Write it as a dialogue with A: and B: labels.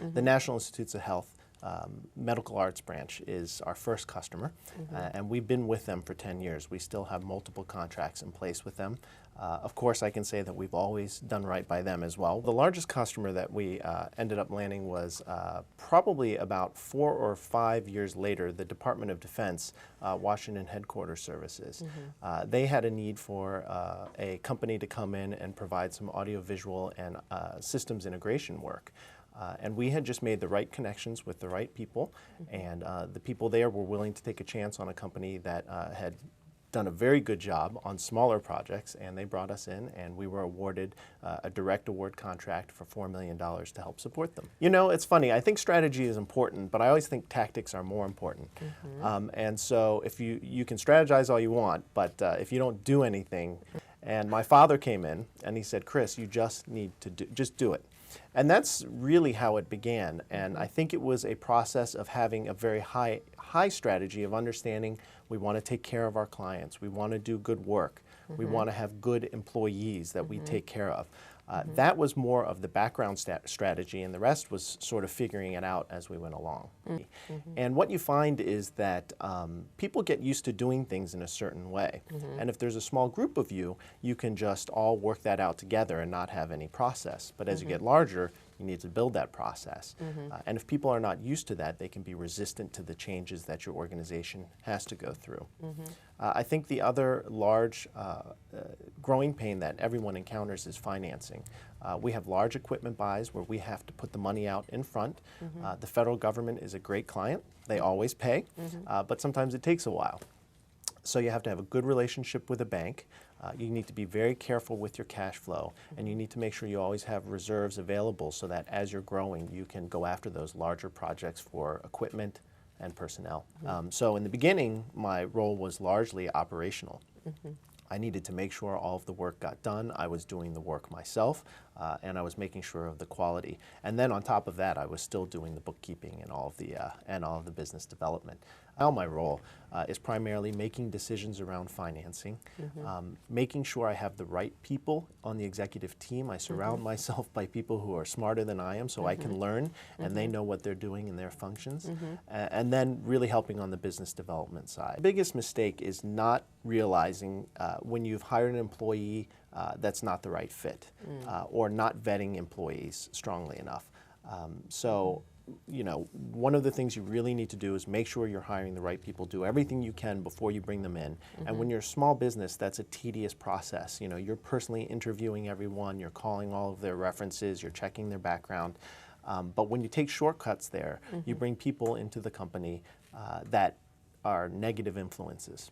A: The National Institutes of Health Medical Arts Branch is our first customer, and we've been with them for 10 years. We still have multiple contracts in place with them. Of course, I can say that we've always done right by them as well. The largest customer that we ended up landing was probably about 4 or 5 years later, the Department of Defense, Washington Headquarters Services. They had a need for a company to come in and provide some audiovisual and systems integration work. And we had just made the right connections with the right people, and the people there were willing to take a chance on a company that had done a very good job on smaller projects, and they brought us in, and we were awarded a direct award contract for $4 million to help support them. You know, it's funny, I think strategy is important, but I always think tactics are more important. And so if you can strategize all you want, but if you don't do anything, and my father came in and he said, Chris, you just need to just do it. And that's really how it began. And I think it was a process of having a very high strategy of understanding we want to take care of our clients, we want to do good work, we want to have good employees that we take care of. That was more of the background strategy, and the rest was sort of figuring it out as we went along. And what you find is that people get used to doing things in a certain way. And if there's a small group of you, you can just all work that out together and not have any process. But as you get larger, you need to build that process. And if people are not used to that, they can be resistant to the changes that your organization has to go through. I think the other large growing pain that everyone encounters is financing. We have large equipment buys where we have to put the money out in front. The federal government is a great client. They always pay, but sometimes it takes a while. So you have to have a good relationship with a bank. You need to be very careful with your cash flow, and you need to make sure you always have reserves available so that as you're growing, you can go after those larger projects for equipment and personnel. So in the beginning, my role was largely operational. I needed to make sure all of the work got done. I was doing the work myself, and I was making sure of the quality. And then on top of that, I was still doing the bookkeeping and all of the business development. Now my role is primarily making decisions around financing, making sure I have the right people on the executive team. I surround myself by people who are smarter than I am so I can learn, and they know what they're doing in their functions, and then really helping on the business development side. The biggest mistake is not realizing when you've hired an employee that's not the right fit, or not vetting employees strongly enough. So, you know, one of the things you really need to do is make sure you're hiring the right people. Do everything you can before you bring them in. And when you're a small business, that's a tedious process. You know, you're personally interviewing everyone, you're calling all of their references, you're checking their background. But when you take shortcuts there, you bring people into the company that are negative influences.